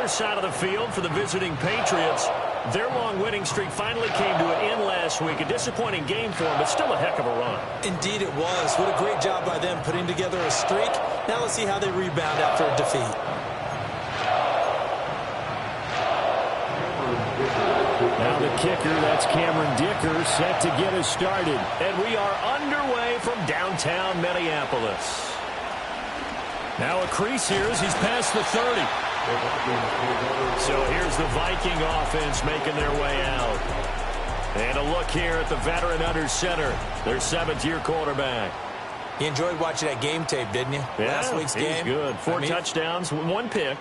other side of the field for the visiting Patriots, their long winning streak finally came to an end last week. A disappointing game for them, but still a heck of a run. Indeed it was. What a great job by them putting together a streak. Now let's see how they rebound after a defeat. Now the kicker, that's Cameron Dicker, set to get us started. And we are underway from downtown Minneapolis. Now a crease here as he's past the 30. So here's the Viking offense making their way out. And a look here at the veteran under center, their 7th-year quarterback. You enjoyed watching that game tape, didn't you? Yeah, Last week's game. Good. 4 touchdowns, 1 pick.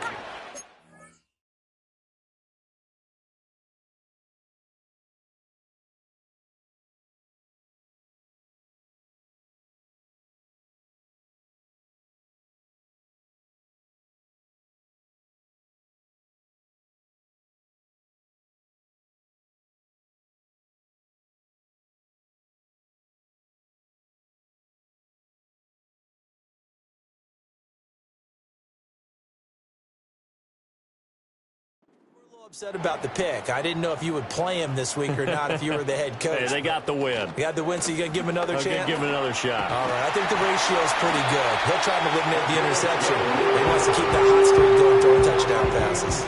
Upset about the pick. I didn't know if you would play him this week or not if you were the head coach. Hey, they got the win. They got the win, so you got to give him another chance? Give him another shot. All right, I think the ratio is pretty good. He'll try to eliminate the interception. He wants to keep that hot streak going, throwing touchdown passes.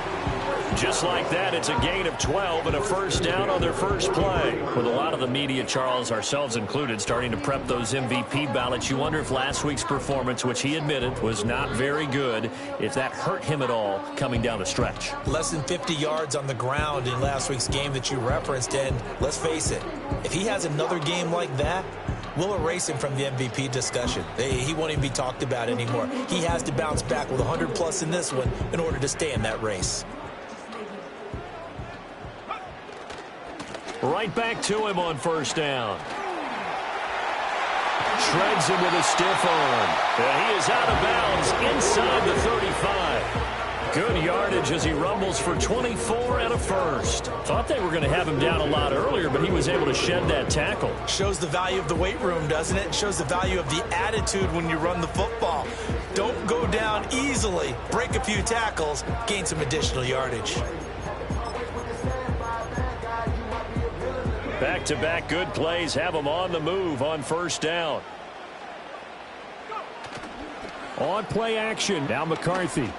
Just like that, it's a gain of 12 and a first down on their first play. With a lot of the media, Charles, ourselves included, starting to prep those MVP ballots, you wonder if last week's performance, which he admitted was not very good, if that hurt him at all coming down the stretch. Less than 50 yards on the ground in last week's game that you referenced, and let's face it, if he has another game like that, we'll erase him from the MVP discussion. He won't even be talked about anymore. He has to bounce back with 100-plus in this one in order to stay in that race. Right back to him on first down. Shreds him with a stiff arm. And he is out of bounds inside the 35. Good yardage as he rumbles for 24 and a first. Thought they were going to have him down a lot earlier, but he was able to shed that tackle. Shows the value of the weight room, doesn't it? Shows the value of the attitude when you run the football. Don't go down easily. Break a few tackles. Gain some additional yardage. Back-to-back good plays have them on the move on first down. On play action, now McCarthy.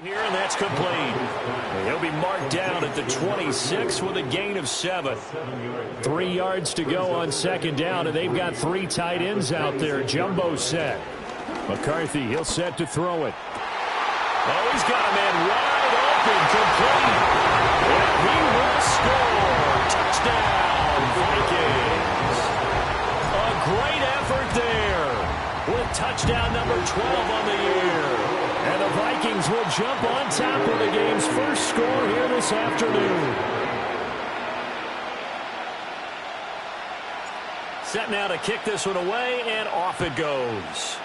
Here, and that's complete. He'll be marked down at the 26 with a gain of 7. 3 yards to go on second down, and they've got 3 tight ends out there. Jumbo set. McCarthy, he'll set to throw it. Oh, he's got a man wide open, complete. And he will score. Touchdown, Vikings. A great effort there with touchdown number 12 on the year. And the Vikings will jump on top of the game's first score here this afternoon. Set now to kick this one away, and off it goes.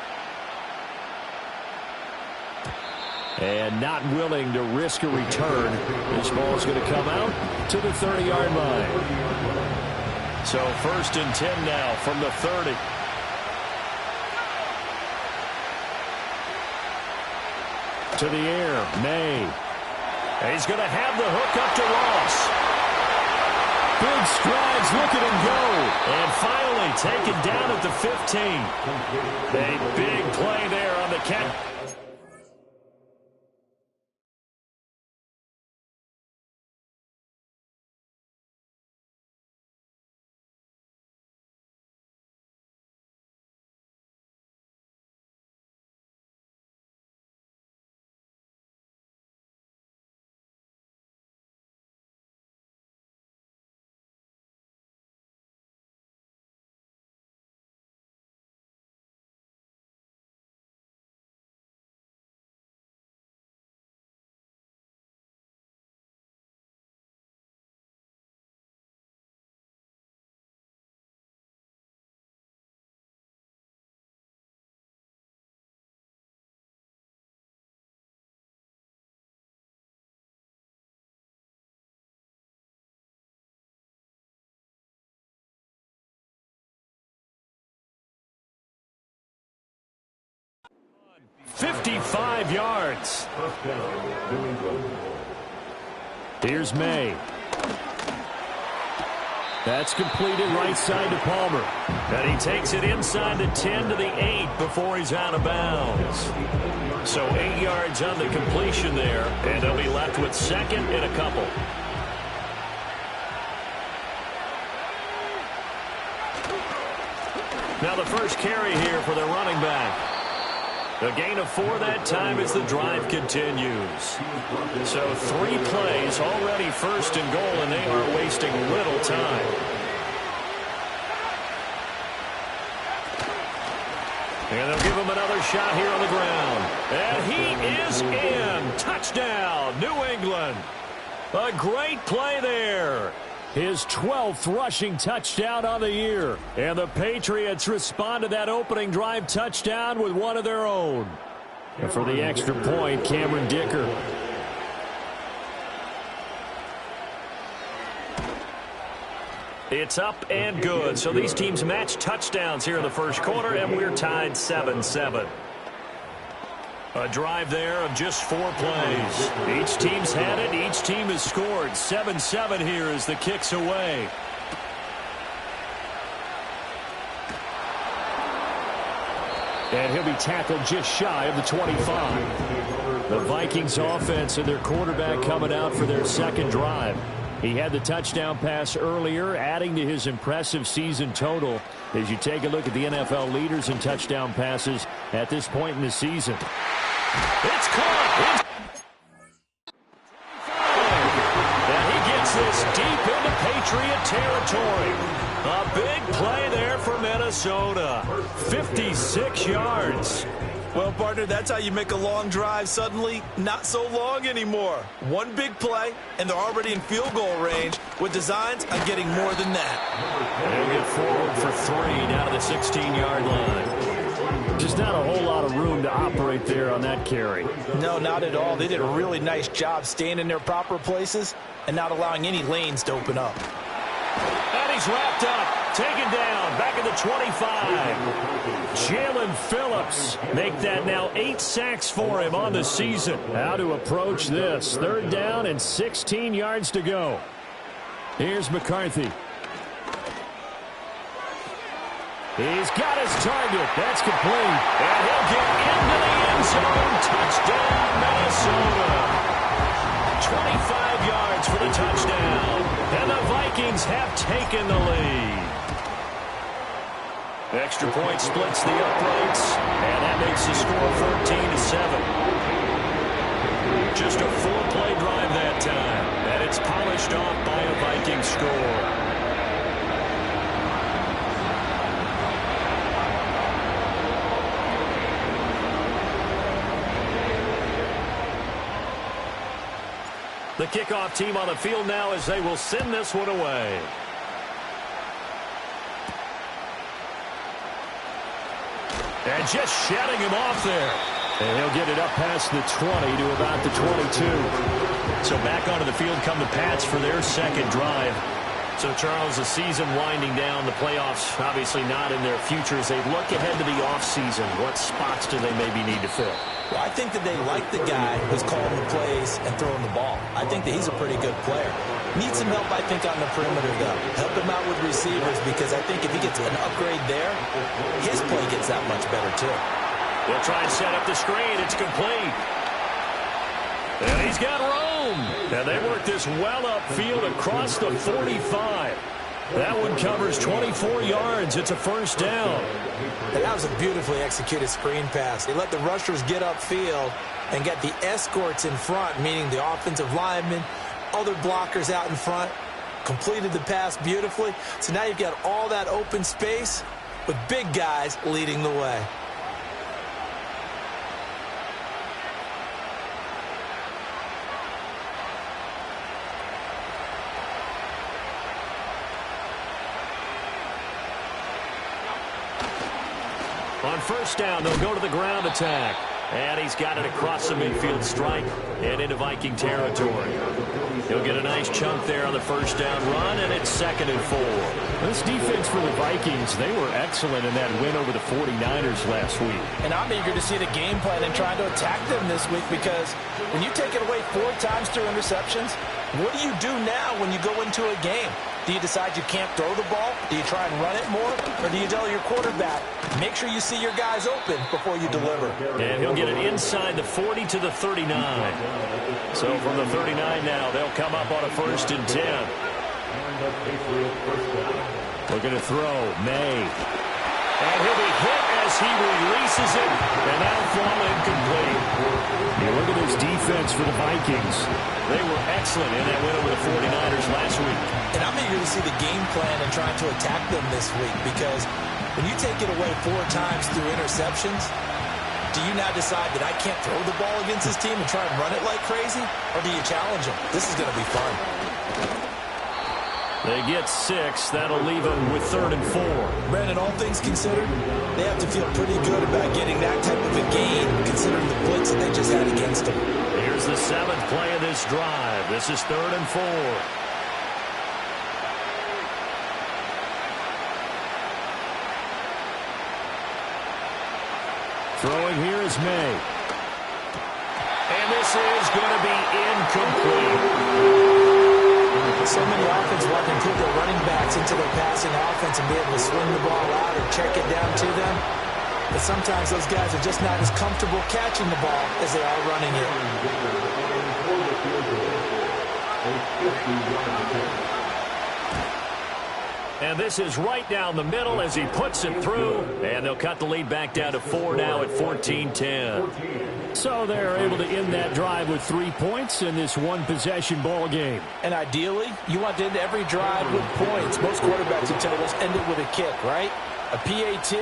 And not willing to risk a return. This ball's going to come out to the 30-yard line. So 1st and 10 now from the 30. To the air, May. And he's going to have the hook up to Ross. Big strides, look at him go. And finally taken down at the 15. A big play there on the catch. $55 yards. Here's May. That's completed right side to Palmer. And he takes it inside the 10 to the 8 before he's out of bounds. So 8 yards on the completion there, and they'll be left with second and a couple. Now the first carry here for the running back. A gain of 4 that time as the drive continues. So 3 plays already first and goal, and they are wasting little time. And they'll give him another shot here on the ground. And he is in. Touchdown, New England. A great play there. His 12th rushing touchdown on the year. And the Patriots respond to that opening drive touchdown with one of their own. And for the extra point, Cameron Dicker. It's up and good. So these teams match touchdowns here in the first quarter, and we're tied 7-7. A drive there of just 4 plays. Each team's had it. Each team has scored. 7-7 here as the kick's away. And he'll be tackled just shy of the 25. The Vikings offense and their quarterback coming out for their second drive. He had the touchdown pass earlier, adding to his impressive season total as you take a look at the NFL leaders in touchdown passes at this point in the season. It's caught. And he gets this deep into Patriot territory. A big play there for Minnesota. 56 yards. Well, partner, that's how you make a long drive suddenly not so long anymore. One big play, and they're already in field goal range with designs on getting more than that. They'll get forward for 3 down to the 16-yard line. Just not a whole lot of room to operate there on that carry. No, not at all. They did a really nice job staying in their proper places and not allowing any lanes to open up. And he's wrapped up, taken down, back at the 25. Jalen Phillips make that now 8 sacks for him on the season. How to approach this. 3rd down and 16 yards to go. Here's McCarthy. He's got his target. That's complete. And he'll get into the end zone. Touchdown, Minnesota. 25 yards for the touchdown. And the Vikings have taken the lead. Extra point splits the uprights. And that makes the score 14-7. Just a 4-play drive that time. And it's polished off by a Viking score. The kickoff team on the field now as they will send this one away. And just shutting him off there. And he'll get it up past the 20 to about the 22. So back onto the field come the Pats for their second drive. So, Charles, the season winding down, the playoffs obviously not in their future. As they look ahead to the offseason, what spots do they maybe need to fill? Well, I think that they like the guy who's calling the plays and throwing the ball. I think that he's a pretty good player. Needs some help, I think, on the perimeter, though. Help him out with receivers, because I think if he gets an upgrade there, his play gets that much better, too. They'll try and set up the screen. It's complete. And he's got room. And they work this well upfield across the 45. That one covers 24 yards. It's a first down. And that was a beautifully executed screen pass. They let the rushers get upfield and get the escorts in front, meaning the offensive linemen, other blockers out in front, completed the pass beautifully. So now you've got all that open space with big guys leading the way. On first down, they'll go to the ground attack. And he's got it across the midfield stripe and into Viking territory. He'll get a nice chunk there on the first down run, and it's 2nd and 4. This defense for the Vikings, they were excellent in that win over the 49ers last week. And I'm eager to see the game plan and trying to attack them this week, because when you take it away 4 times through interceptions, what do you do now when you go into a game? Do you decide you can't throw the ball? Do you try and run it more? Or do you tell your quarterback, make sure you see your guys open before you deliver? And he'll get it inside the 40 to the 39. So from the 39 now, they'll come up on a 1st and 10. Looking to throw, May. And he'll be hit as he releases it, and that'll fall incomplete. You look at this defense for the Vikings. They were excellent in that win over the 49ers last week. And I'm eager to see the game plan and trying to attack them this week, because when you take it away 4 times through interceptions, do you now decide that I can't throw the ball against this team and try and run it like crazy? Or do you challenge them? This is going to be fun. They get 6. That'll leave them with 3rd and 4. Brandon, all things considered, they have to feel pretty good about getting that type of a gain, considering the blitz that they just had against them. Here's the 7th play of this drive. This is 3rd and 4. Throwing here is May. And this is going to be incomplete. So many offenses want to put their running backs into their passing offense and be able to swing the ball out or check it down to them. But sometimes those guys are just not as comfortable catching the ball as they are running it. And this is right down the middle as he puts it through. And they'll cut the lead back down to 4 now at 14-10. So they're able to end that drive with 3 points in this one-possession ball game. And ideally, you want to end every drive with points. Most quarterbacks will tell us end it with a kick, right? A PAT,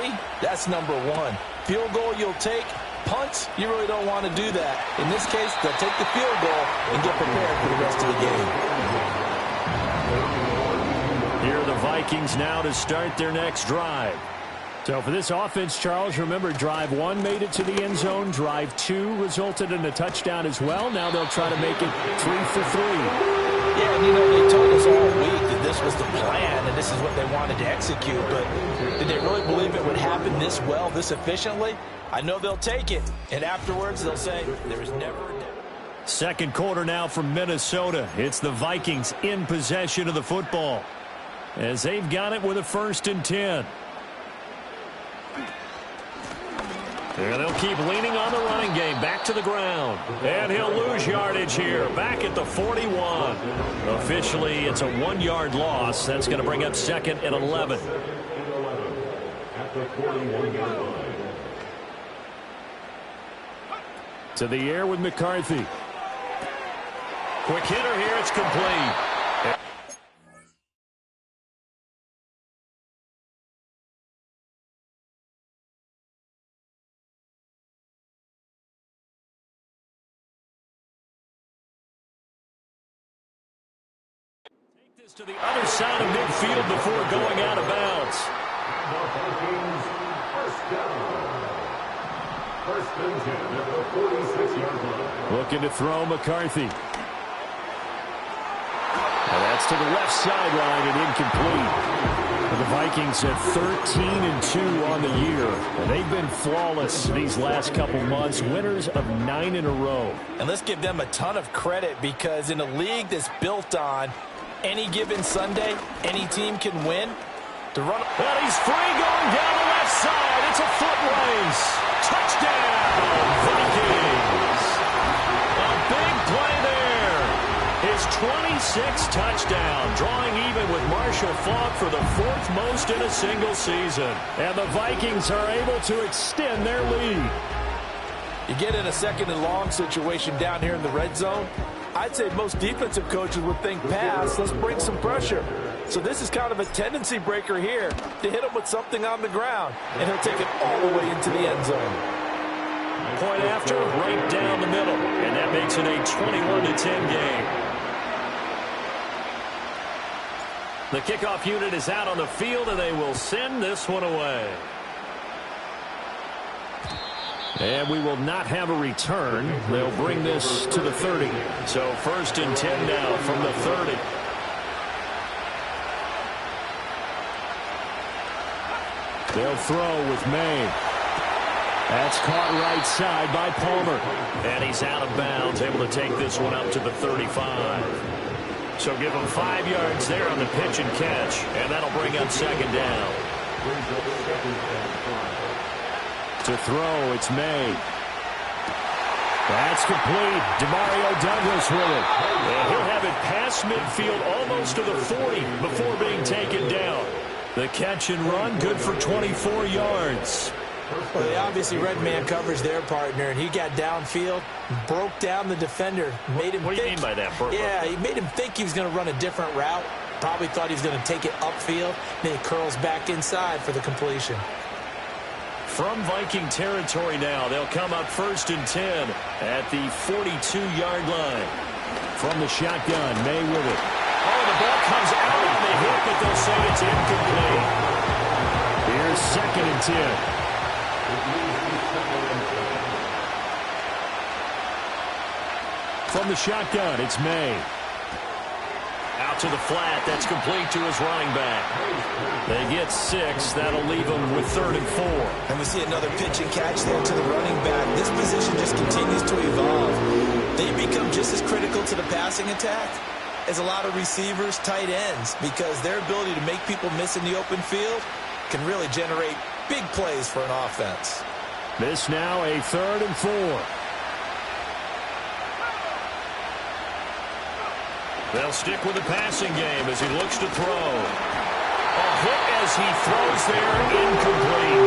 that's number 1. Field goal you'll take. Punts, you really don't want to do that. In this case, they'll take the field goal and get prepared for the rest of the game. Here are the Vikings now to start their next drive. So for this offense, Charles, remember, drive 1 made it to the end zone. Drive 2 resulted in a touchdown as well. Now they'll try to make it 3 for 3. Yeah, and you know, they told us all week that this was the plan and this is what they wanted to execute, but did they really believe it would happen this well, this efficiently? I know they'll take it, and afterwards they'll say there was never a doubt. Second quarter now from Minnesota. It's the Vikings in possession of the football as they've got it with a 1st and 10. And they'll keep leaning on the running game. Back to the ground. And he'll lose yardage here. Back at the 41. Officially, it's a 1-yard loss. That's going to bring up 2nd and 11. To the air with McCarthy. Quick hitter here. It's complete. To the other side of midfield before going out of bounds. Looking to throw McCarthy. And that's Gets to the left sideline and incomplete. The Vikings at 13-2 on the year. And they've been flawless these last couple months, winners of 9 in a row. And let's give them a ton of credit, because in a league that's built on any given Sunday, any team can win. To run, well, he's free going down the left side. It's a foot race. Touchdown, Vikings. A big play there. His 26th touchdown, drawing even with Marshall Faulk for the 4th most in a single season. And the Vikings are able to extend their lead. You get in a 2nd and long situation down here in the red zone. I'd say most defensive coaches would think pass, let's bring some pressure. So this is kind of a tendency breaker here to hit him with something on the ground, and he'll take it all the way into the end zone. Point after, right down the middle, and that makes it a 21-10 game. The kickoff unit is out on the field, and they will send this one away. And we will not have a return. They'll bring this to the 30. So 1st and 10 now from the 30. They'll throw with May. That's caught right side by Palmer. And he's out of bounds, able to take this one up to the 35. So give him 5 yards there on the pitch and catch. And that'll bring up 2nd down. To throw, it's May. That's complete. Demario Douglas with it. And he'll have it past midfield almost to the 40 before being taken down. The catch and run, good for 24 yards. Well, they obviously read man coverage their partner, and he got downfield, broke down the defender, made him What do you mean by that, Burt? Yeah, he made him think he was going to run a different route. Probably thought he was going to take it upfield. Then he curls back inside for the completion. From Viking territory now, they'll come up 1st and 10 at the 42-yard line. From the shotgun, May with it. Oh, the ball comes out on the hip, but they'll say it's incomplete. Here's 2nd and 10. From the shotgun, it's May. Out to the flat. That's complete to his running back. They get 6. That'll leave them with 3rd and 4. And we see another pitch and catch there to the running back. This position just continues to evolve. They become just as critical to the passing attack as a lot of receivers, tight ends, because their ability to make people miss in the open field can really generate big plays for an offense. This now a 3rd and 4. They'll stick with the passing game as he looks to throw. A hit as he throws there, incomplete.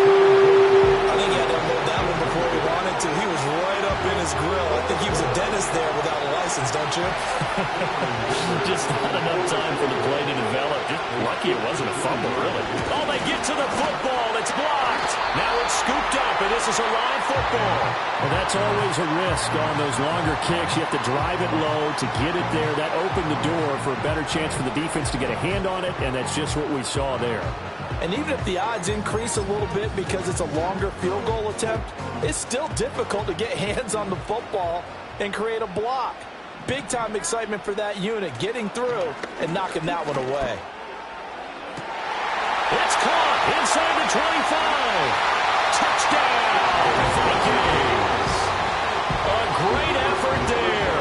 I think he had to hold that one before he wanted to. He was right up in his grill. I think he was a dentist there without a license, don't you? Just not enough time for the play to develop. Just lucky it wasn't a fumble, really. Oh, they get to the football. It's blocked. Now it's scooped up, and this is a live football. Well, that's always a risk on those longer kicks. You have to drive it low to get it there. That opened the door for a better chance for the defense to get a hand on it, and that's just what we saw there. And even if the odds increase a little bit because it's a longer field goal attempt, it's still difficult to get hands on the football and create a block. Big-time excitement for that unit, getting through and knocking that one away. It's caught inside the 25. Touchdown, Vikings. A great effort there.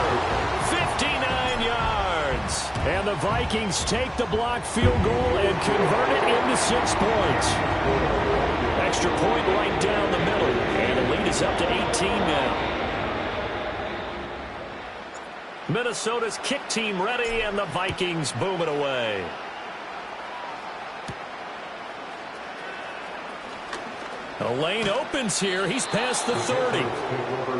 59 yards. And the Vikings take the block field goal and convert it into 6 points. Extra point right down the middle. And the lead is up to 18 now. Minnesota's kick team ready, and the Vikings boom it away. The lane opens here. He's past the 30.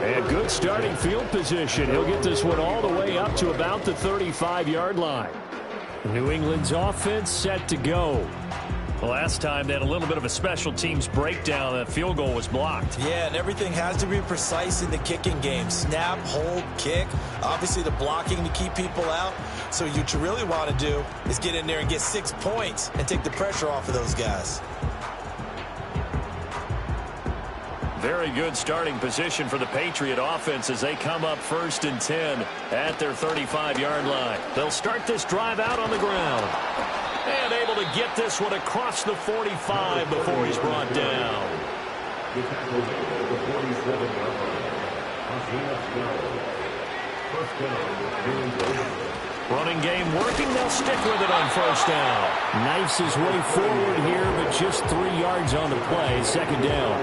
And good starting field position. He'll get this one all the way up to about the 35-yard line. New England's offense set to go. Last time they had a little bit of a special teams breakdown. That field goal was blocked. Yeah, and everything has to be precise in the kicking game. Snap, hold, kick. Obviously the blocking to keep people out. So what you really want to do is get in there and get 6 points and take the pressure off of those guys. Very good starting position for the Patriot offense as they come up 1st and 10 at their 35-yard line. They'll start this drive out on the ground. And able to get this one across the 45 before he's brought down. Running game working. They'll stick with it on 1st down. Knifes his way forward here, but just 3 yards on the play. 2nd down.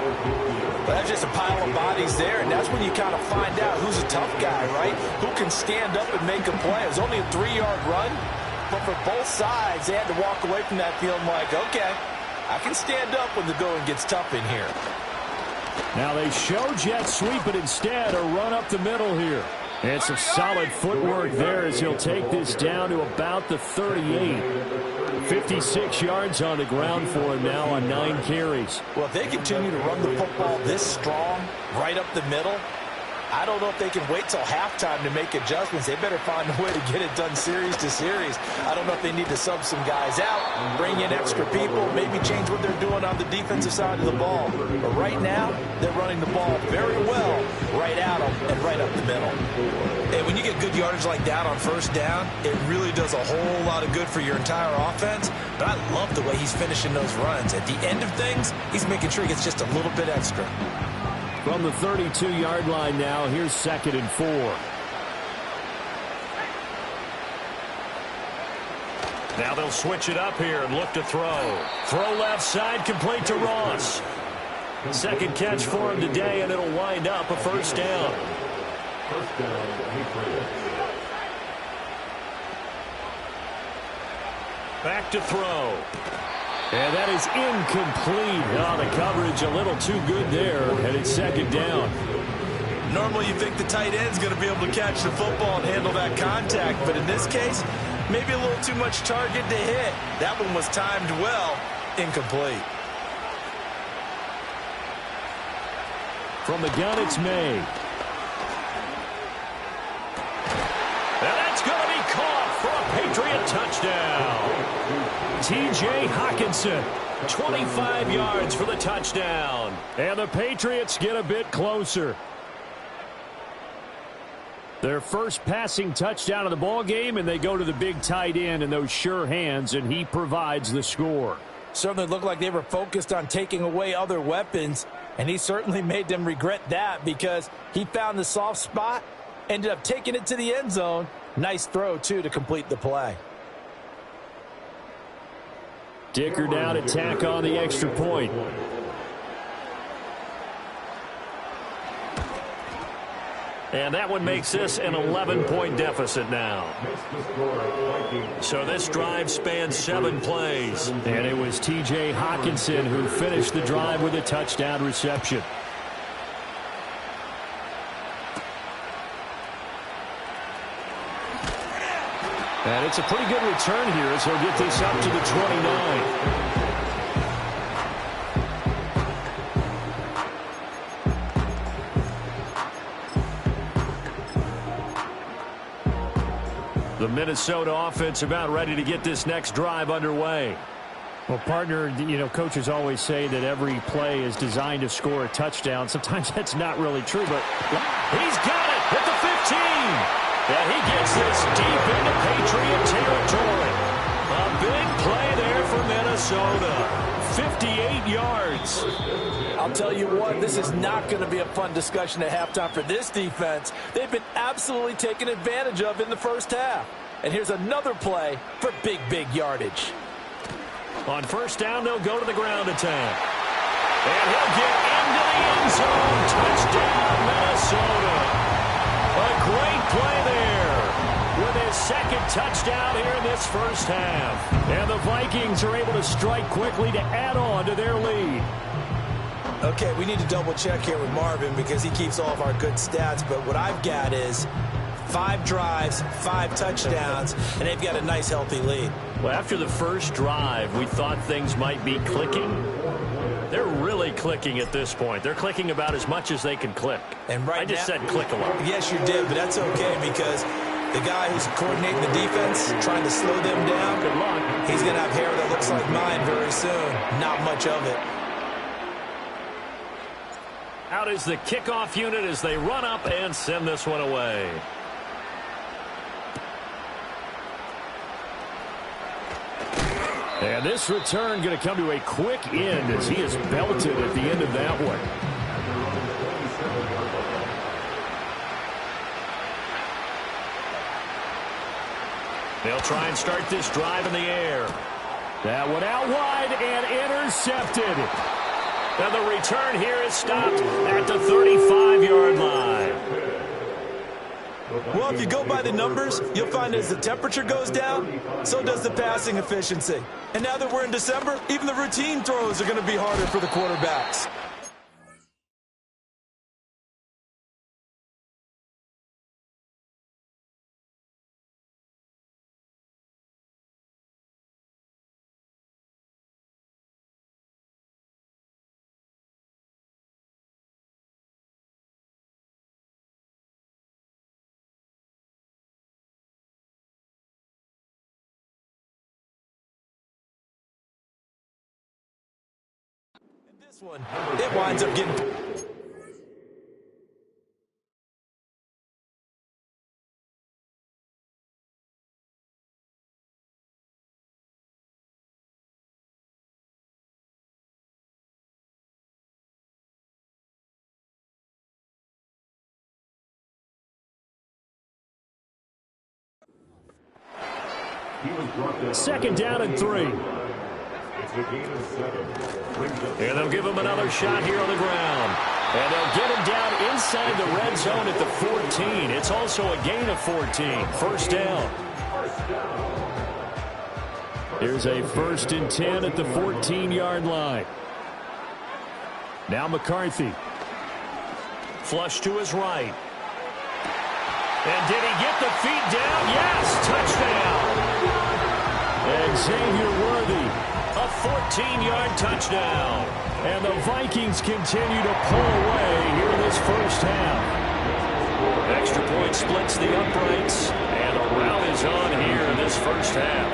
Well, that's just a pile of bodies there, and that's when you kind of find out who's a tough guy, right? Who can stand up and make a play. It was only a 3-yard run, but for both sides, they had to walk away from that feeling like, okay, I can stand up when the going gets tough in here. Now they show jet sweep, but instead a run up the middle here. And some solid footwork there as he'll take this down to about the 38. 56 yards on the ground for him now on 9 carries. Well, if they continue to run the football this strong, right up the middle, I don't know if they can wait till halftime to make adjustments. They better find a way to get it done series to series. I don't know if they need to sub some guys out, bring in extra people, maybe change what they're doing on the defensive side of the ball. But right now, they're running the ball very well right at them and right up the middle. And when you get good yardage like that on 1st down, it really does a whole lot of good for your entire offense. But I love the way he's finishing those runs. At the end of things, he's making sure he gets just a little bit extra. From the 32-yard line now, here's 2nd and 4. Now they'll switch it up here and look to throw. Throw left side, complete to Ross. 2nd catch for him today, and it'll wind up a 1st down. Back to throw. And that is incomplete. Oh, the coverage a little too good there, and it's 2nd down. Normally you think the tight end's going to be able to catch the football and handle that contact, but in this case, maybe a little too much target to hit. That one was timed well, incomplete. From the gun, it's May. And that's going to be caught for a Patriot touchdown. T.J. Hockenson, 25 yards for the touchdown. And the Patriots get a bit closer. Their first passing touchdown of the ball game, and they go to the big tight end in those sure hands, and he provides the score. Certainly looked like they were focused on taking away other weapons, and he certainly made them regret that because he found the soft spot, ended up taking it to the end zone. Nice throw, too, to complete the play. Dicker down to tack on the extra point. And that one makes this an 11-point deficit now. So this drive spans 7 plays. And it was T.J. Hockenson who finished the drive with a touchdown reception. And it's a pretty good return here as he'll get this up to the 29. The Minnesota offense about ready to get this next drive underway. Well, partner, you know, coaches always say that every play is designed to score a touchdown. Sometimes that's not really true, but he's got it at the 15. And he gets this deep into Patriot territory. A big play there for Minnesota. 58 yards. I'll tell you what, this is not going to be a fun discussion at halftime for this defense. They've been absolutely taken advantage of in the first half. And here's another play for big, big yardage. On first down, they'll go to the ground attack. And he'll get into the end zone. Touchdown, Minnesota. A great play there with his second touchdown here in this first half. And the Vikings are able to strike quickly to add on to their lead. Okay, we need to double check here with Marvin because he keeps all of our good stats. But what I've got is 5 drives, 5 touchdowns, and they've got a nice, healthy lead. Well, after the first drive, we thought things might be clicking. They're really clicking at this point. They're clicking about as much as they can click. And right I just now, said click a lot. Yes, you did, but that's okay because the guy who's coordinating the defense, trying to slow them down, Good luck. he's going to have hair that looks like mine very soon. Not much of it. Out is the kickoff unit as they run up and send this one away. And this return going to come to a quick end as he is belted at the end of that one. They'll try and start this drive in the air. That one out wide and intercepted. And the return here is stopped at the 35-yard line. Well, if you go by the numbers, you'll find as the temperature goes down, so does the passing efficiency. And now that we're in December, even the routine throws are going to be harder for the quarterbacks. This one, it winds up getting... Second down and 3. And they'll give him another shot here on the ground. And they'll get him down inside the red zone at the 14. It's also a gain of 14. First down. Here's a 1st and 10 at the 14-yard line. Now McCarthy. Flush to his right. And did he get the feet down? Yes, touchdown. And Xavier Worthy, a 14-yard touchdown. And the Vikings continue to pull away here in this first half. Extra point splits the uprights, and a rout is on here in this first half.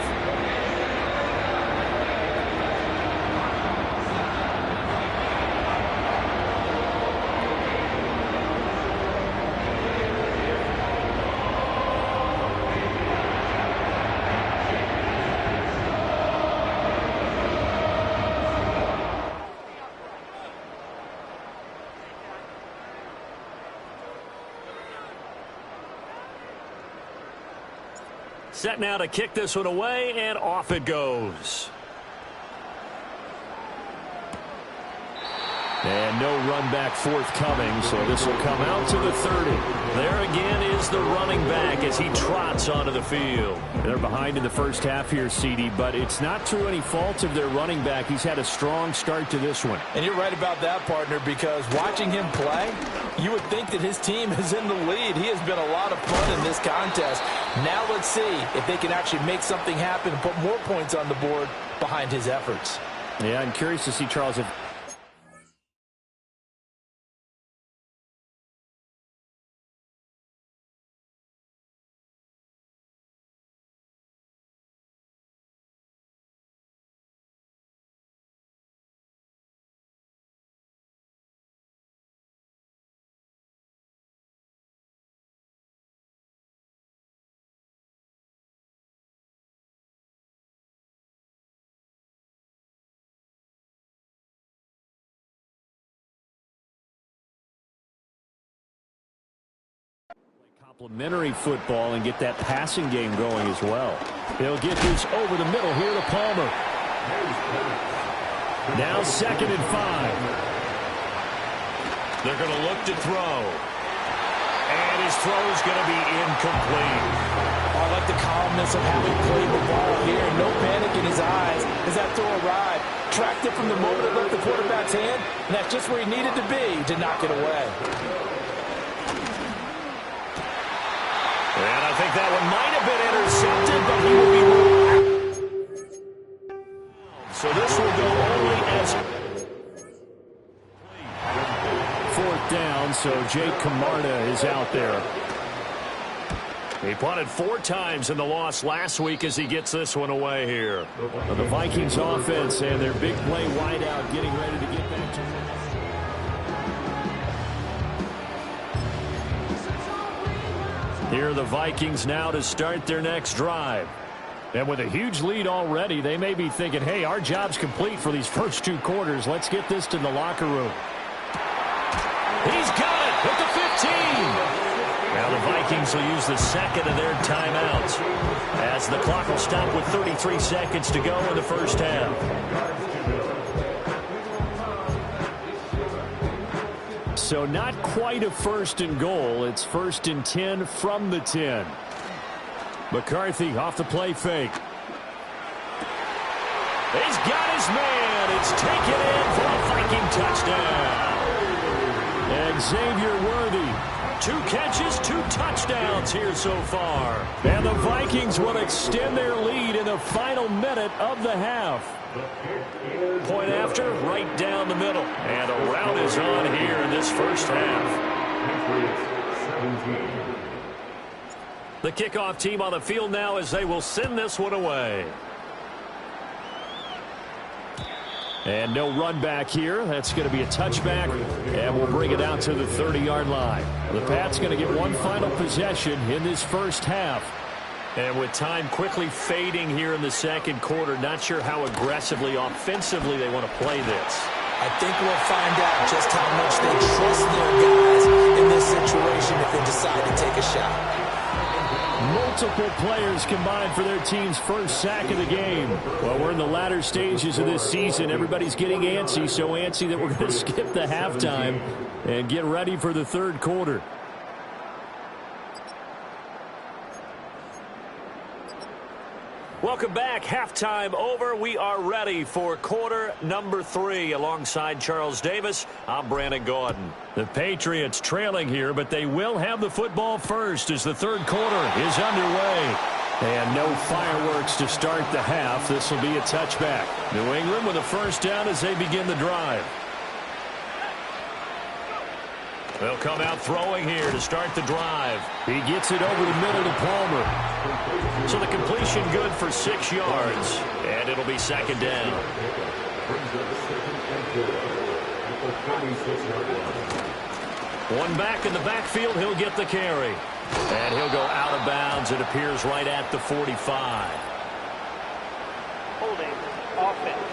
Set now to kick this one away, and off it goes. And no run back forthcoming, so this will come out to the 30. There again is the running back as he trots onto the field. They're behind in the first half here, CD, but it's not through any fault of their running back. He's had a strong start to this one. And you're right about that, partner, because watching him play, you would think that his team is in the lead. He has been a lot of fun in this contest. Now let's see if they can actually make something happen and put more points on the board behind his efforts. Yeah, I'm curious to see, Charles, if complementary football and get that passing game going as well. They'll get this over the middle here to Palmer. Now 2nd and 5. They're going to look to throw. And his throw is going to be incomplete. I like the calmness of having played the ball here. No panic in his eyes as that throw arrived. Tracked it from the moment it left the quarterback's hand, and that's just where he needed to be to knock it away. And I think that one might have been intercepted, but he will be moved. So this will go only as 4th down, so Jake Camarda is out there. He punted 4 times in the loss last week as he gets this one away here. The Vikings offense and their big play wideout getting ready to get back to Here are the Vikings now to start their next drive. And with a huge lead already, they may be thinking, hey, our job's complete for these first 2 quarters. Let's get this to the locker room. He's got it at the 15. Now the Vikings will use the second of their timeouts as the clock will stop with 33 seconds to go in the first half. So not quite a 1st and goal. It's 1st and 10 from the 10. McCarthy off the play fake. He's got his man. It's taken in for a Viking touchdown. Xavier Worthy, 2 catches, 2 touchdowns here so far. And the Vikings will extend their lead in the final minute of the half. Point after, right down the middle. And a rout is on here in this first half. The kickoff team on the field now as they will send this one away. And no run back here. That's going to be a touchback, and we'll bring it out to the 30-yard line. The Pats going to get one final possession in this first half. And with time quickly fading here in the second quarter, not sure how aggressively, offensively they want to play this. I think we'll find out just how much they trust their guys in this situation if they decide to take a shot. Multiple players combined for their team's first sack of the game. Well, we're in the latter stages of this season. Everybody's getting antsy, so antsy that we're going to skip the halftime and get ready for the third quarter. Welcome back. Halftime over. We are ready for quarter number 3. Alongside Charles Davis, I'm Brandon Gaudin. The Patriots trailing here, but they will have the football first as the third quarter is underway. And no fireworks to start the half. This will be a touchback. New England with a first down as they begin the drive. They'll come out throwing here to start the drive. He gets it over the middle to Palmer. So the completion good for 6 yards. And it'll be second down. One back in the backfield. He'll get the carry. And he'll go out of bounds. It appears right at the 45. Holding. Offense.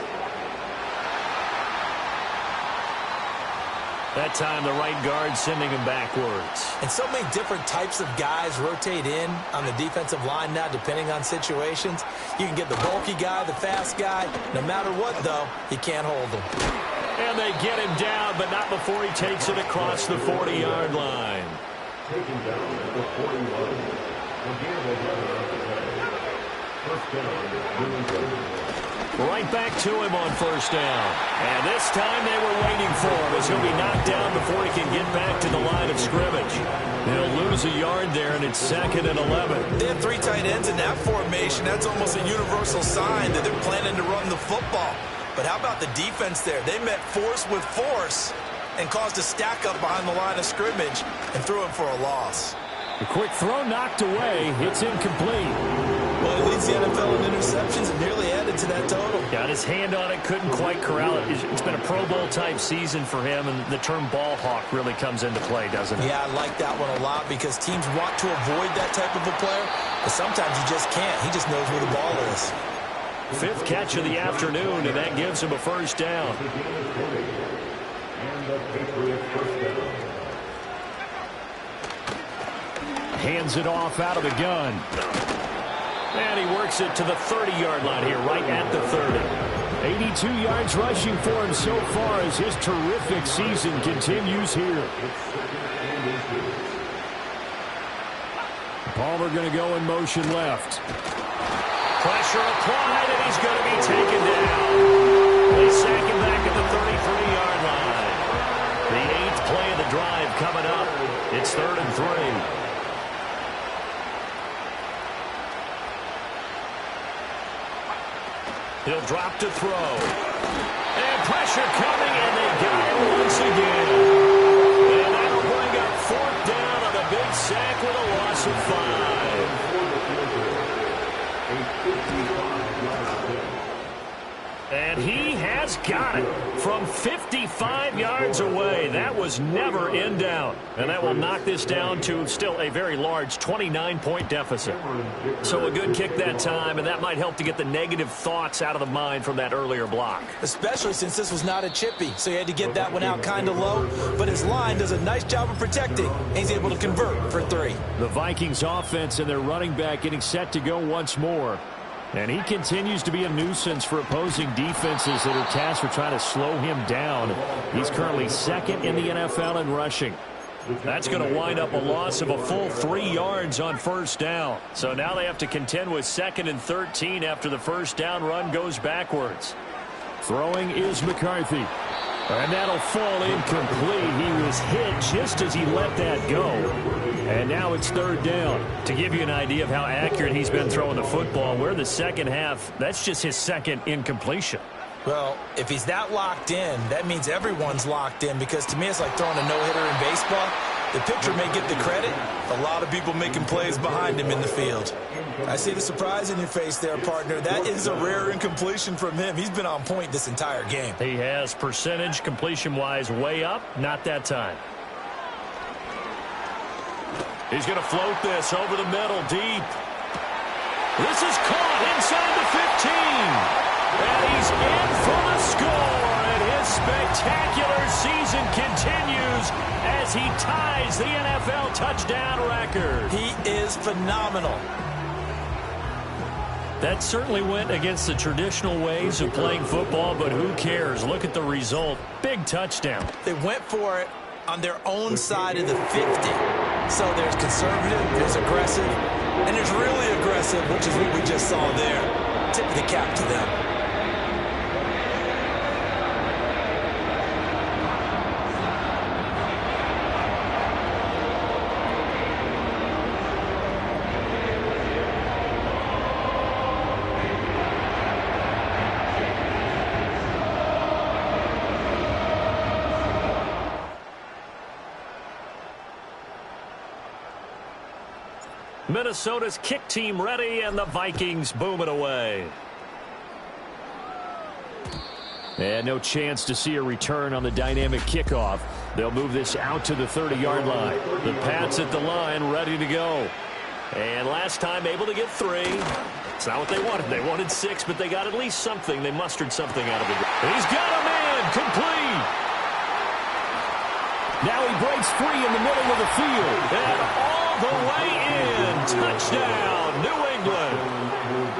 That time the right guard sending him backwards. And so many different types of guys rotate in on the defensive line now depending on situations. You can get the bulky guy, the fast guy. No matter what, though, you can't hold him. And they get him down, but not before he takes it across the 40-yard line. Taken down at the 41. First down. Right back to him on first down. And this time they were waiting for him as he'll be knocked down before he can get back to the line of scrimmage. He'll lose a yard there, and it's 2nd and 11. They have 3 tight ends in that formation. That's almost a universal sign that they're planning to run the football. But how about the defense there? They met force with force and caused a stack up behind the line of scrimmage and threw him for a loss. The quick throw knocked away. It's incomplete. Well, he leads the NFL in interceptions and nearly added to that total. Got his hand on it, couldn't quite corral it. It's been a Pro Bowl-type season for him, and the term ball hawk really comes into play, doesn't it? Yeah, I like that one a lot because teams want to avoid that type of a player, but sometimes you just can't. He just knows where the ball is. 5th catch of the afternoon, and that gives him a first down. And the Patriots first down. Hands it off out of the gun. And he works it to the 30-yard line here, right at the 30. 82 yards rushing for him so far as his terrific season continues here. Palmer going to go in motion left. Pressure applied, and he's going to be taken down. They sack him back at the 33-yard line. The 8th play of the drive coming up. It's 3rd and 3. He'll drop to throw. And pressure coming, and they got him once again. And that'll bring up 4th down on a big sack with a loss of 5. And he has got it from 55 yards away. That was never in doubt. And that will knock this down to still a very large 29-point deficit. So a good kick that time, and that might help to get the negative thoughts out of the mind from that earlier block. Especially since this was not a chippy, so he had to get that one out kind of low. But his line does a nice job of protecting, and he's able to convert for 3. The Vikings offense and their running back getting set to go once more. And he continues to be a nuisance for opposing defenses that are tasked with trying to slow him down. He's currently second in the NFL in rushing. That's going to wind up a loss of a full 3 yards on first down. So now they have to contend with 2nd and 13 after the first down run goes backwards. Throwing is McCarthy. And that'll fall incomplete. He was hit just as he let that go. And now it's 3rd down. To give you an idea of how accurate he's been throwing the football, we're in the second half. That's just his 2nd incompletion. Well, if he's that locked in, that means everyone's locked in, because to me it's like throwing a no-hitter in baseball. The pitcher may get the credit. A lot of people making plays behind him in the field. I see the surprise in your face there, partner. That is a rare incompletion from him. He's been on point this entire game. He has percentage completion-wise way up. Not that time. He's going to float this over the middle deep. This is caught inside the 15. And he's in for the score. And his spectacular season continues as he ties the NFL touchdown record. He is phenomenal. That certainly went against the traditional ways of playing football, but who cares? Look at the result. Big touchdown. They went for it on their own side of the 50. So there's conservative, there's aggressive, and there's really aggressive, which is what we just saw there. Tip of the cap to them. Minnesota's kick team ready, and the Vikings boom it away. And no chance to see a return on the dynamic kickoff. They'll move this out to the 30-yard line. The Pats at the line, ready to go. And last time able to get 3. It's not what they wanted. They wanted 6, but they got at least something. They mustered something out of it. He's got a man complete. Now he breaks free in the middle of the field. And all the way in. Touchdown, New England.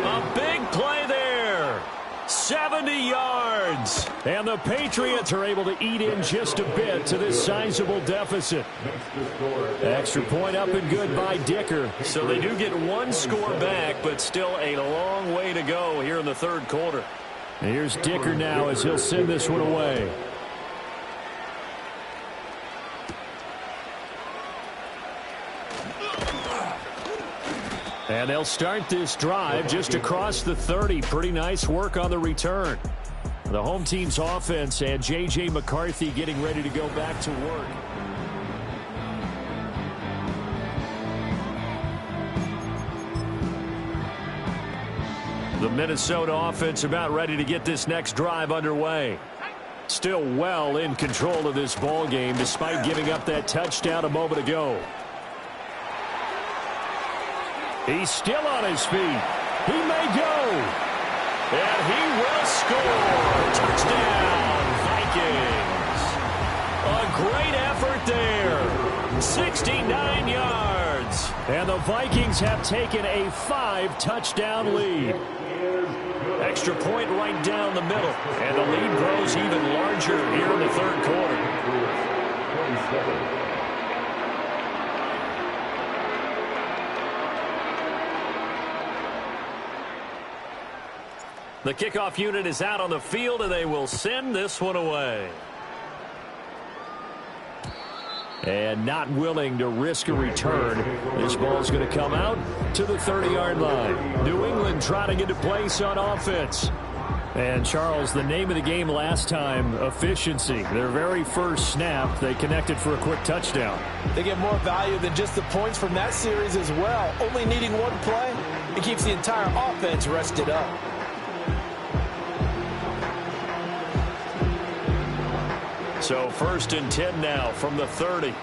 A big play there. 70 yards. And the Patriots are able to eat in just a bit to this sizable deficit. Extra point up and good by Dicker. So they do get 1 score back, but still a long way to go here in the 3rd quarter. And here's Dicker now as he'll send this one away. And they'll start this drive just across the 30. Pretty nice work on the return. The home team's offense and J.J. McCarthy getting ready to go back to work. The Minnesota offense about ready to get this next drive underway. Still well in control of this ball game despite giving up that touchdown a moment ago. He's still on his feet. He may go. And he will score. Touchdown, Vikings. A great effort there. 69 yards. And the Vikings have taken a 5-touchdown lead. Extra point right down the middle. And the lead grows even larger here in the 3rd quarter. The kickoff unit is out on the field, and they will send this one away. And not willing to risk a return. This ball's going to come out to the 30-yard line. New England trotting into place on offense. And, Charles, the name of the game last time, efficiency. Their very first snap, they connected for a quick touchdown. They get more value than just the points from that series as well. Only needing 1 play, it keeps the entire offense rested up. So 1st and 10 now from the 30.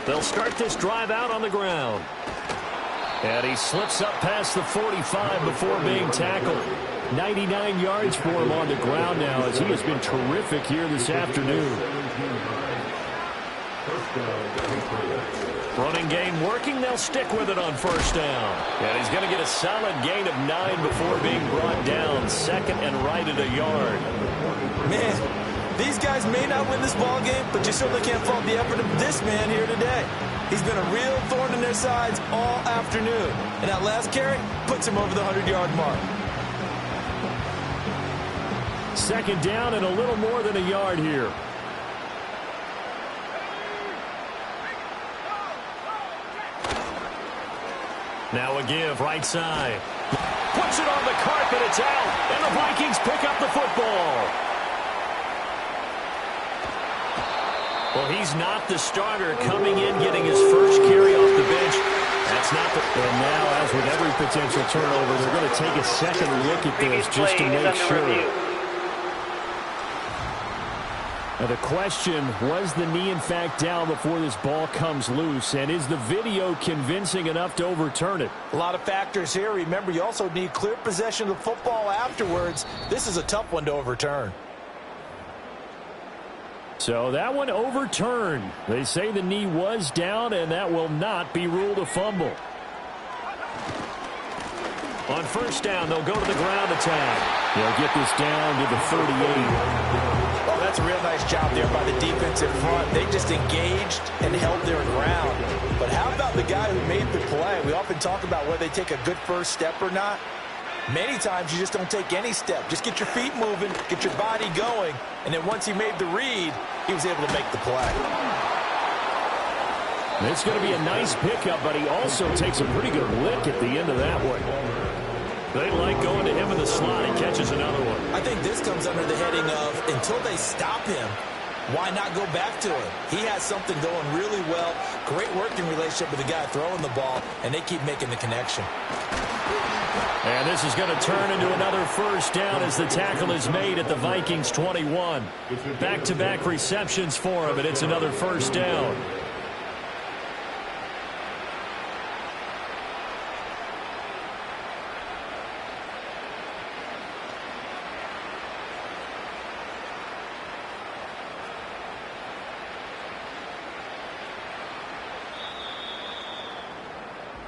They'll start this drive out on the ground. And he slips up past the 45 before being tackled. 99 yards for him on the ground now, as he has been terrific here this afternoon. Running game working. They'll stick with it on 1st down. And he's going to get a solid gain of 9 before being brought down. 2nd and right at a yard. Man, these guys may not win this ball game, but you certainly can't fault the effort of this man here today. He's been a real thorn in their sides all afternoon. And that last carry puts him over the 100-yard mark. 2nd down and a little more than a yard here. Now a give, right side. Puts it on the carpet, it's out. And the Vikings pick up the football. Well, he's not the starter coming in, getting his first carry off the bench. That's not the... And now, as with every potential turnover, they're going to take a second look at this just to make sure. Now the question, was the knee in fact down before this ball comes loose? And is the video convincing enough to overturn it? A lot of factors here. Remember, you also need clear possession of the football afterwards. This is a tough one to overturn. So that one overturned. They say the knee was down, and that will not be ruled a fumble. On 1st down, they'll go to the ground attack. They'll get this down to the 38. Well, that's a real nice job there by the defense in front. They just engaged and held their ground. But how about the guy who made the play? We often talk about whether they take a good first step or not. Many times you just don't take any step. Just get your feet moving, get your body going, and then once he made the read, he was able to make the play. It's going to be a nice pickup, but he also takes a pretty good lick at the end of that one. They like going to him in the slot. He catches another one. I think this comes under the heading of, until they stop him, why not go back to him? He has something going really well. Great working relationship with the guy throwing the ball, and they keep making the connection. And this is going to turn into another 1st down as the tackle is made at the Vikings 21. Back-to-back receptions for him, and it's another 1st down.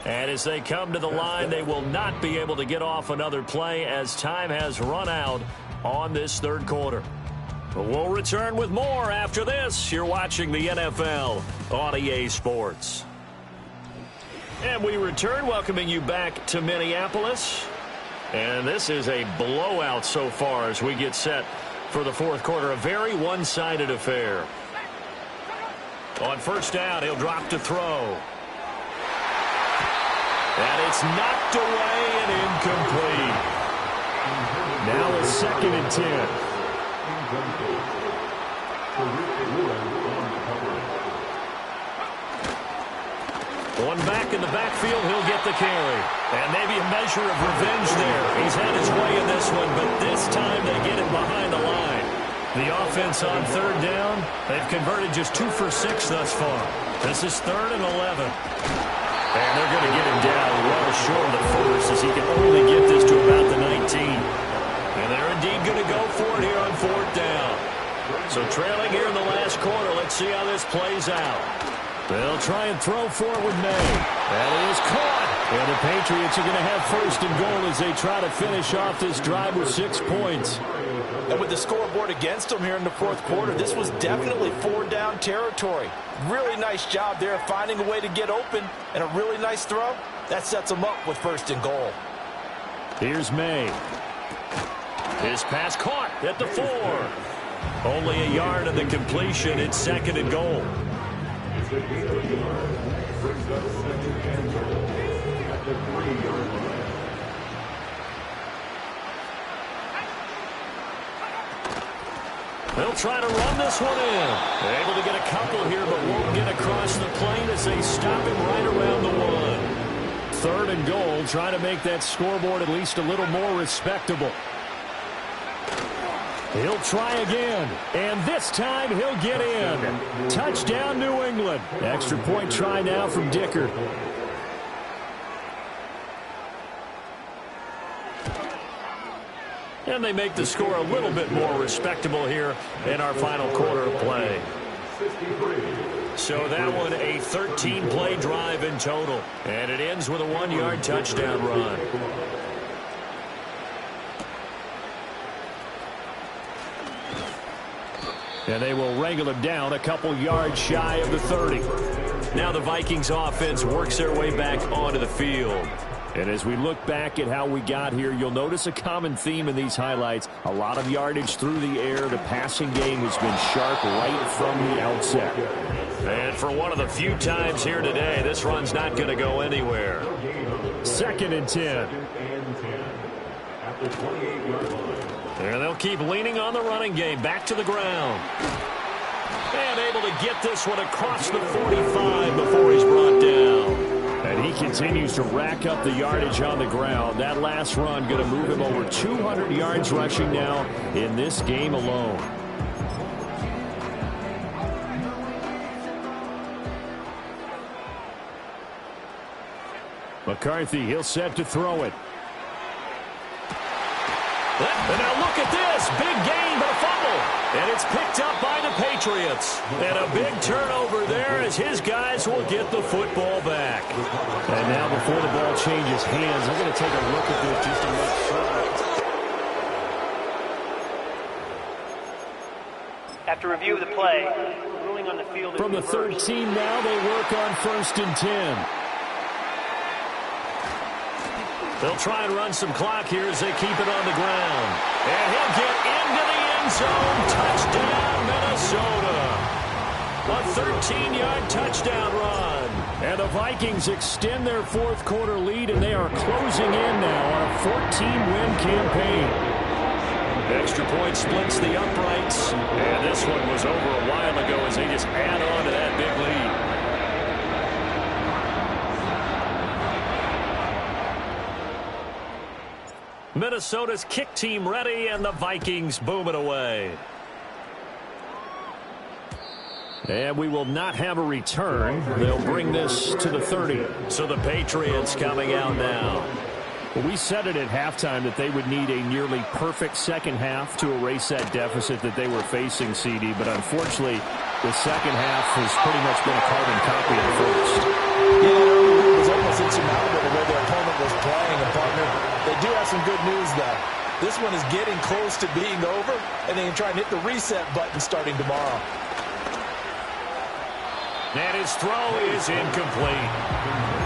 And as they come to the line, they will not be able to get off another play as time has run out on this 3rd quarter. But we'll return with more after this. You're watching the NFL on EA Sports. And we return, welcoming you back to Minneapolis. And this is a blowout so far as we get set for the 4th quarter. A very one-sided affair. On 1st down, he'll drop to throw. And it's knocked away and incomplete. Now a 2nd and 10. One back in the backfield, he'll get the carry. And maybe a measure of revenge there. He's had his way in this one, but this time they get him behind the line. The offense on 3rd down, they've converted just 2 for 6 thus far. This is 3rd and 11. And they're going to get him down well short of the 1st as he can only get this to about the 19. And they're indeed going to go for it here on 4th down. So trailing here in the last quarter, let's see how this plays out. They'll try and throw for it with May. And it is caught. And the Patriots are going to have 1st and goal as they try to finish off this drive with 6 points. And with the scoreboard against them here in the 4th quarter, this was definitely 4-down territory. Really nice job there finding a way to get open, and a really nice throw. That sets them up with 1st and goal. Here's May. His pass caught at the 4. Only a yard of the completion. It's 2nd and goal. They'll try to run this one in. They're able to get a couple here, but won't get across the plane as they stop him right around the 1. 3rd and goal, trying to make that scoreboard at least a little more respectable. He'll try again, and this time he'll get in. Touchdown, New England. Extra point try now from Dicker. And they make the score a little bit more respectable here in our final quarter of play. So that one, a 13-play drive in total. And it ends with a 1-yard touchdown run. And they will wrangle him down a couple yards shy of the 30. Now the Vikings offense works their way back onto the field. And as we look back at how we got here, you'll notice a common theme in these highlights. A lot of yardage through the air. The passing game has been sharp right from the outset. And for one of the few times here today, this run's not going to go anywhere. 2nd and 10. And they'll keep leaning on the running game. Back to the ground. And able to get this one across the 45 before he's brought down. And he continues to rack up the yardage on the ground. That last run going to move him over 200 yards rushing now in this game alone. McCarthy, he'll set to throw it. And now look at this. Big gain, but a fumble. And it's picked up by the Patriots. And a big turnover there as his guys will get the football back. And now before the ball changes hands, I'm going to take a look at this just to make sure. After review of the play, ruling on the field. From the 13 now, they work on 1st and 10. They'll try and run some clock here as they keep it on the ground. And he'll get into the end zone. Touchdown, Minnesota. A 13-yard touchdown run. And the Vikings extend their 4th quarter lead, and they are closing in now on a 14-win campaign. Extra point splits the uprights. And this one was over a while ago as they just add on to that big lead. Minnesota's kick team ready, and the Vikings boom it away. And we will not have a return. They'll bring this to the 30. So the Patriots coming out now. We said it at halftime that they would need a nearly perfect second half to erase that deficit that they were facing, CD. But unfortunately, the second half has pretty much been a carbon copy of the first. Yeah, it was almost insurmountable the way their opponent was playing, and partner, they do have some good news, though. This one is getting close to being over, and they can try and hit the reset button starting tomorrow. And his throw is incomplete.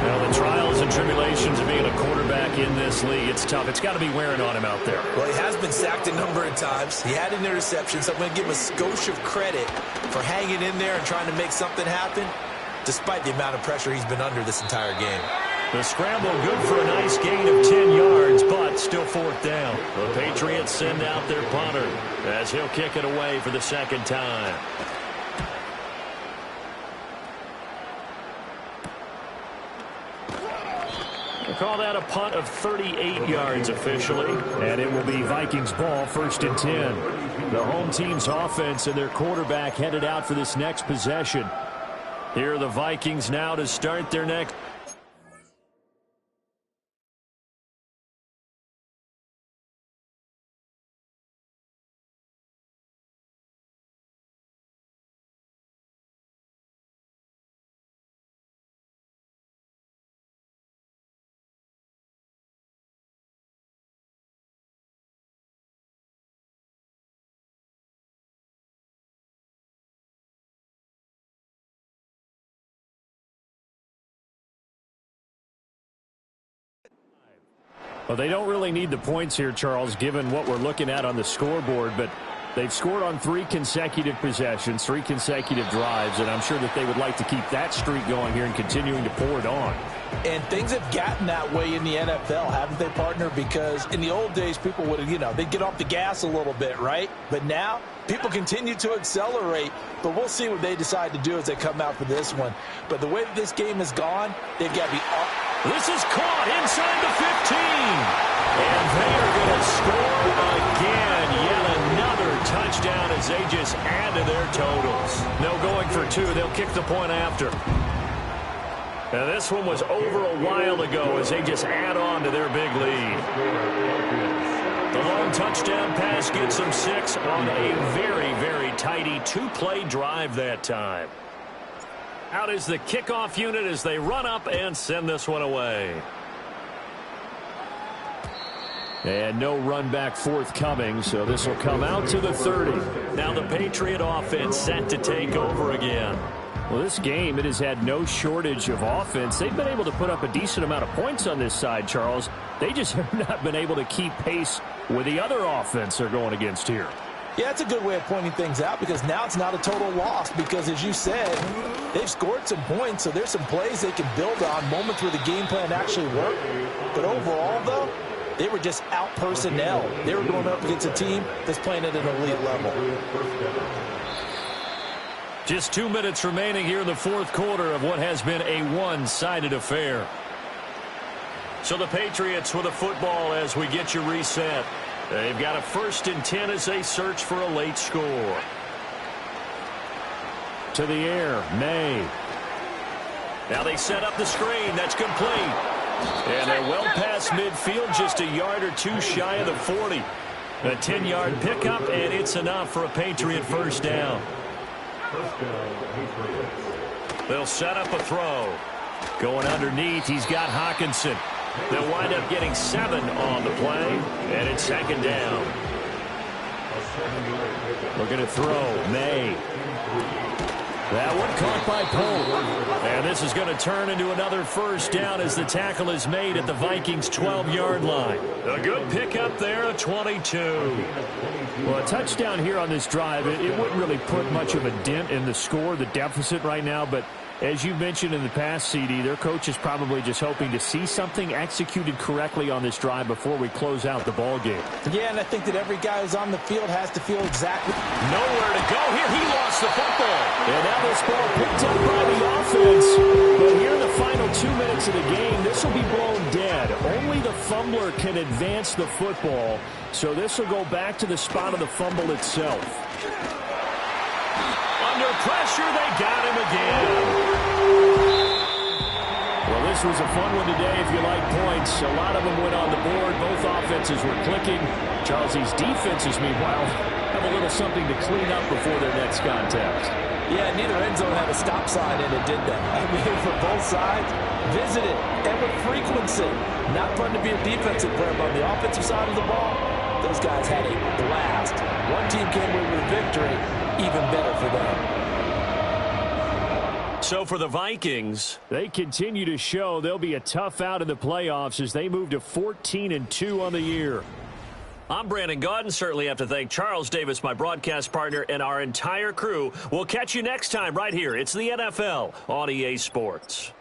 Well, the trials and tribulations of being a quarterback in this league, it's tough. It's got to be wearing on him out there. Well, he has been sacked a number of times. He had an interception, so I'm going to give him a skosh of credit for hanging in there and trying to make something happen, despite the amount of pressure he's been under this entire game. The scramble good for a nice gain of 10 yards, but still 4th down. The Patriots send out their punter as he'll kick it away for the 2nd time. We'll call that a punt of 38 yards officially, and it will be Vikings ball, 1st and 10. The home team's offense and their quarterback headed out for this next possession. Here are the Vikings now to start their next. Well, they don't really need the points here, Charles, given what we're looking at on the scoreboard, but they've scored on 3 consecutive possessions, 3 consecutive drives, and I'm sure that they would like to keep that streak going here and continuing to pour it on. And things have gotten that way in the NFL, haven't they, partner? Because in the old days, people would, they'd get off the gas a little bit, right? But now, people continue to accelerate, but we'll see what they decide to do as they come out for this one. But the way that this game has gone, they've got to be... This is caught inside the 15. And they are going to score again. Yet another as they just add to their totals. No going for two. They'll kick the point after. And this one was over a while ago as they just add on to their big lead. The long touchdown pass gets them 6 on a very, very tidy 2-play drive that time. Out is the kickoff unit as they run up and send this one away. And no run back forthcoming, so this will come out to the 30. Now the Patriot offense set to take over again. Well, this game, it has had no shortage of offense. They've been able to put up a decent amount of points on this side, Charles. They just have not been able to keep pace with the other offense they're going against here. Yeah, that's a good way of pointing things out because now it's not a total loss because, as you said, they've scored some points, so there's some plays they can build on, moments where the game plan actually worked. But overall, though, they were just out personnel. They were going up against a team that's playing at an elite level. Just 2 minutes remaining here in the fourth quarter of what has been a one-sided affair. So the Patriots with a football as we get you reset. They've got a 1st and 10 as they search for a late score. To the air, May. Now they set up the screen. That's complete. And they're well past midfield, just a yard or two shy of the 40. A 10-yard pickup, and it's enough for a Patriot first down. They'll set up a throw. Going underneath, he's got Hawkinson. They'll wind up getting 7 on the play, and it's 2nd down. Looking to throw, May. That one caught by Pope. And this is going to turn into another first down as the tackle is made at the Vikings' 12-yard line. A good pickup there, a 22. Well, a touchdown here on this drive, it wouldn't really put much of a dent in the score, the deficit right now, but as you mentioned in the past, CD, their coach is probably just hoping to see something executed correctly on this drive before we close out the ball game. Yeah, and I think that every guy who's on the field has to feel exactly. Nowhere to go here. He lost the football. And now this ball picked up by the offense. But here in the final 2 minutes of the game, this will be blown dead. Only the fumbler can advance the football. So this will go back to the spot of the fumble itself. Under pressure, they got him again. Well, this was a fun one today if you like points. A lot of them went on the board. Both offenses were clicking. Charles, these defenses, meanwhile, have a little something to clean up before their next contest. Yeah, neither end zone had a stop sign in it, did they? I mean, for both sides, visited and with frequency. Not fun to be a defensive player, but on the offensive side of the ball, those guys had a blast. One team came away with a victory, even better for them. So for the Vikings, they continue to show they'll be a tough out in the playoffs as they move to 14-2 on the year. I'm Brandon Gaudin. Certainly have to thank Charles Davis, my broadcast partner, and our entire crew. We'll catch you next time right here. It's the NFL on EA Sports.